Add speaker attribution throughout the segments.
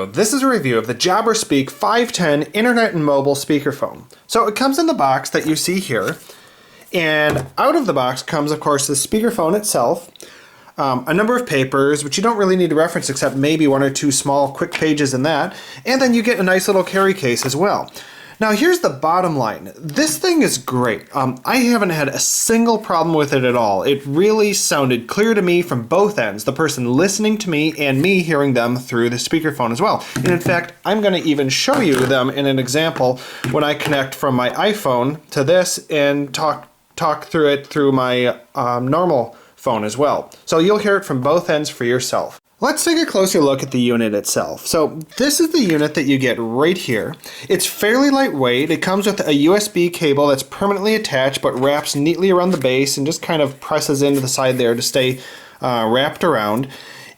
Speaker 1: video, this is a review of the Jabra Speak 510 Internet and Mobile Speakerphone. So it comes in the box that you see here, and out of the box comes, of course, the speakerphone itself, a number of papers, which you don't really need to reference except maybe one or two small quick pages in that, and then you get a nice little carry case as well. Now here's the bottom line. This thing is great. I haven't had a single problem with it at all. It really sounded clear to me from both ends, the person listening to me and me hearing them through the speakerphone as well. And in fact, I'm going to even show you them in an example when I connect from my iPhone to this and talk through it through my normal phone as well. So you'll hear it from both ends for yourself. Let's take a closer look at the unit itself. So this is the unit that you get right here. It's fairly lightweight. It comes with a USB cable that's permanently attached but wraps neatly around the base and just kind of presses into the side there to stay wrapped around.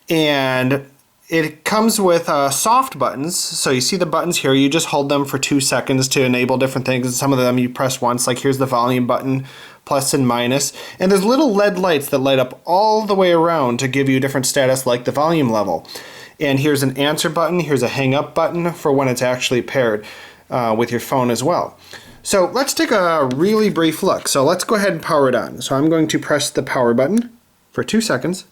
Speaker 1: And it comes with soft buttons. So you see the buttons here. You just hold them for 2 seconds to enable different things. And some of them you press once, like here's the volume button, plus and minus, and there's little LED lights that light up all the way around to give you different status like the volume level. And here's an answer button, here's a hang up button for when it's actually paired with your phone as well. So let's take a really brief look. So let's go ahead and power it on. So I'm going to press the power button for 2 seconds.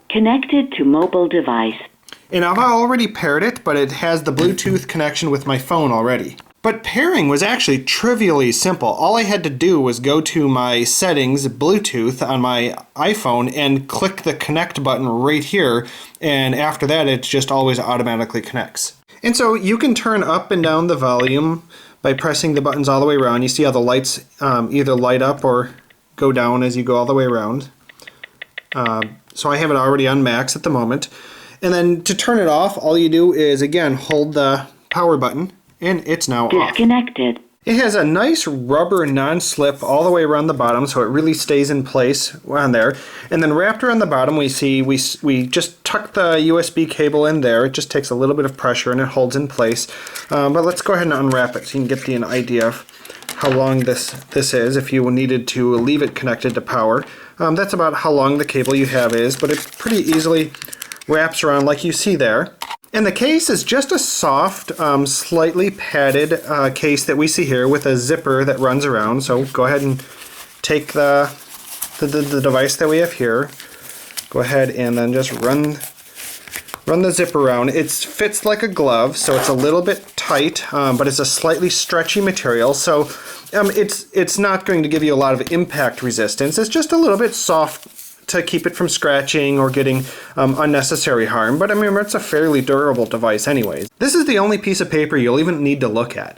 Speaker 2: Connected to mobile device.
Speaker 1: And I've already paired it, but it has the Bluetooth connection with my phone already. But pairing was actually trivially simple. All I had to do was go to my settings, Bluetooth, on my iPhone and click the connect button right here. And after that, it just always automatically connects. And so you can turn up and down the volume by pressing the buttons all the way around. You see how the lights either light up or go down as you go all the way around. So I have it already on max at the moment. And then to turn it off, all you do is, again, hold the power button. And it's now
Speaker 2: disconnected.
Speaker 1: Off. It has a nice rubber non-slip all the way around the bottom, so it really stays in place on there. And then wrapped around the bottom, we see we just tuck the USB cable in there. It just takes a little bit of pressure and it holds in place. But let's go ahead and unwrap it so you can get an idea of how long this is if you needed to leave it connected to power. That's about how long the cable you have is, but it pretty easily wraps around like you see there. And the case is just a soft, slightly padded case that we see here with a zipper that runs around. So go ahead and take the device that we have here. Go ahead and then just run the zipper around. It fits like a glove, so it's a little bit tight, but it's a slightly stretchy material. So it's not going to give you a lot of impact resistance. It's just a little bit soft to keep it from scratching or getting unnecessary harm, but I mean, it's a fairly durable device anyways. This is the only piece of paper you'll even need to look at.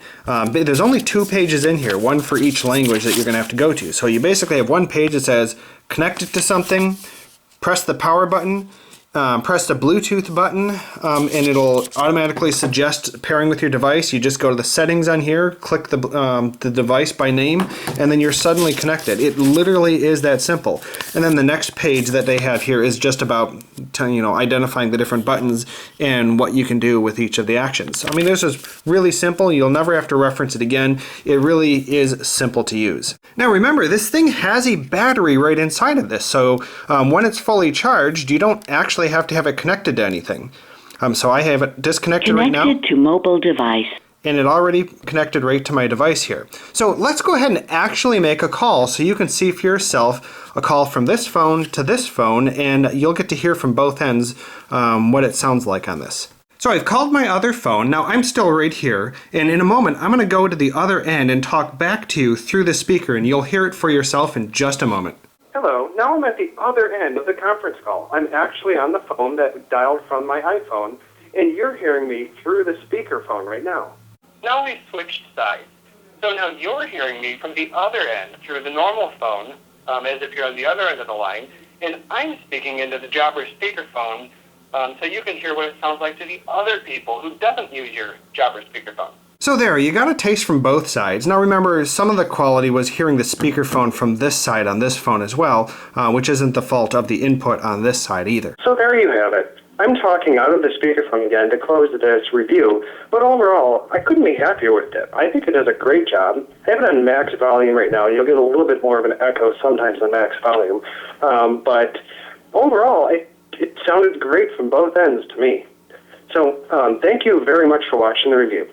Speaker 1: There's only 2 pages in here, one for each language that you're going to have to go to. So you basically have one page that says, connect it to something, press the power button, press the Bluetooth button, and it'll automatically suggest pairing with your device. You just go to the settings on here, click the device by name, and then you're suddenly connected. It literally is that simple. And then the next page that they have here is just about identifying the different buttons and what you can do with each of the actions. I mean, this is really simple. You'll never have to reference it again. It really is simple to use. Now remember, this thing has a battery right inside of this, so when it's fully charged, you don't actually have to have it connected to anything. So I have it disconnected right now.
Speaker 2: Connected to mobile device.
Speaker 1: And it already connected right to my device here. So let's go ahead and actually make a call so you can see for yourself a call from this phone to this phone, and you'll get to hear from both ends what it sounds like on this. So I've called my other phone. Now I'm still right here, and in a moment I'm going to go to the other end and talk back to you through the speaker, and you'll hear it for yourself in just a moment.
Speaker 3: Hello, now I'm at the other end of the conference call. I'm actually on the phone that dialed from my iPhone, and you're hearing me through the speakerphone right now.
Speaker 4: Now we've switched sides. So now you're hearing me from the other end through the normal phone, as if you're on the other end of the line, and I'm speaking into the Jabra speakerphone, so you can hear what it sounds like to the other people who doesn't use your Jabra speakerphone.
Speaker 1: So there, you got a taste from both sides. Now remember, some of the quality was hearing the speakerphone from this side on this phone as well, which isn't the fault of the input on this side either.
Speaker 3: So there you have it. I'm talking out of the speakerphone again to close this review, but overall, I couldn't be happier with it. I think it does a great job. I have it on max volume right now. You'll get a little bit more of an echo sometimes on max volume, but overall, it sounded great from both ends to me. So thank you very much for watching the review.